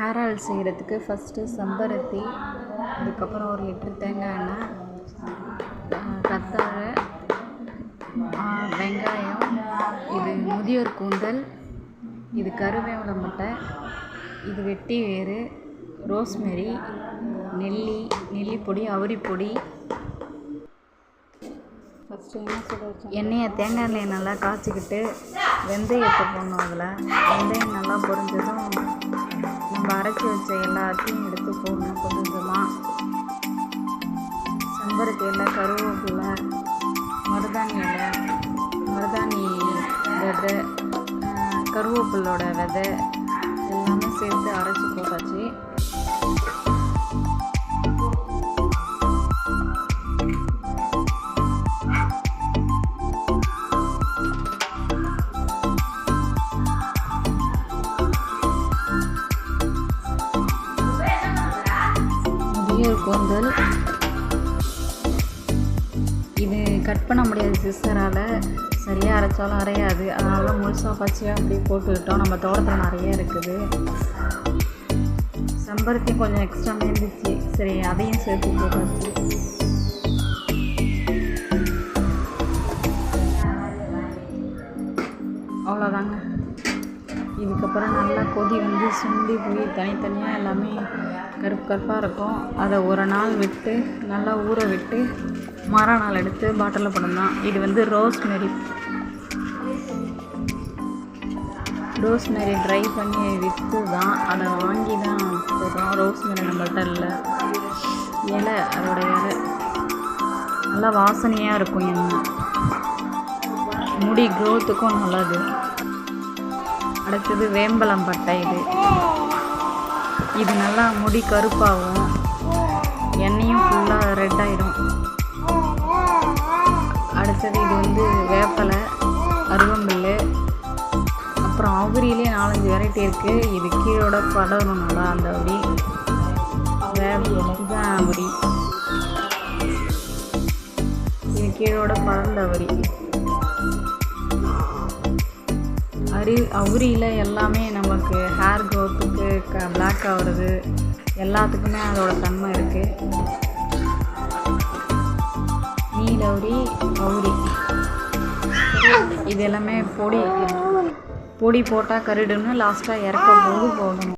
Hair oil செய்கிறதுக்கு first செம்பருத்தி, அதுக்கப்புறம் 1 லிட்டர் தேங்காய் எண்ணெய், கத்தாழை, வெங்காயம், இது முதியோர் கூந்தல், இது கருவேப்பிலை, இது வெட்டி வேறு, ரோஸ்மெரி, நெல்லிப்பொடி, அவுரிப்பொடி. எண்ணெயை தேங்காய் எண்ணெயை நல்லா காய்ச்சிக்கிட்டு வெந்தயத்தை போடணும். அதில் வெந்தயம் நல்லா பொரிஞ்சதும் நம்ம அரைச்சி வச்ச எல்லாத்தையும் எடுத்து போடணும். கொஞ்சமாக செம்பருத்தி இலை, கருவேப்பிலை, மருதாணி இலை, மருதாணி விதை, கருவேப்பிலோட விதை எல்லாமே சேர்த்து அரைச்சி போட்டாச்சு. முதியோர் கூந்தல் இது கட் பண்ண முடியாது சிஸ்டரால், சரியாக அரைச்சாலும் அரையாது. அதனால் முழுசாக பச்சையாக அப்படி போட்டுக்கிட்டோம். நம்ம தோட்டத்தில் நிறைய இருக்குது. செம்பருத்தி கொஞ்சம் எக்ஸ்ட்ரா இருந்துச்சு, சரி அதையும் சேர்த்து போட்டாச்சு. அவ்வளோதாங்க. இதுக்கப்புறம் நல்லா கொதி வந்து சுண்டி போய் தனித்தனியாக எல்லாமே கருப்பாக இருக்கும். அதை ஒரு நாள் விட்டு நல்லா ஊற விட்டு மறுநாள் எடுத்து பாட்டிலில் போடணும். இது வந்து ரோஸ்மெரி ட்ரை பண்ணி விற்று தான், அதை வாங்கி தான் போடுறோம். ரோஸ்மெரி நம்மள்கிட்ட இல்லை, இலை, அதோட இலை நல்லா வாசனையாக இருக்கும். எண்ணெய் முடி க்ரோத்துக்கும் நல்லது. அடுத்தது வேம்பலம் பட்டை, இது நல்லா முடி கருப்பாகும், எண்ணெயும் ஃபுல்லாக ரெட் ஆகிடும். அடுத்தது இது வந்து வேப்பலை, அருகம்புல், அப்புறம் அவுரியிலே 4-5 வெரைட்டி இருக்குது. இது கீழோட படரும் நல்லா அந்த அவுரி, இதுதான் அவுரி, இது கீழோட படர்ந்த அவுரி. அவுரியில் எல்லாமே நமக்கு ஹேர் க்ரோத்துக்கு, பிளாக் ஆகிறது எல்லாத்துக்குமே அதோட தன்மை இருக்குது. நீலவுரி, அவுரி இது எல்லாமே பொடி போட்டால் கருடுன்னு லாஸ்ட்டாக இறக்கும் போது போடணும்.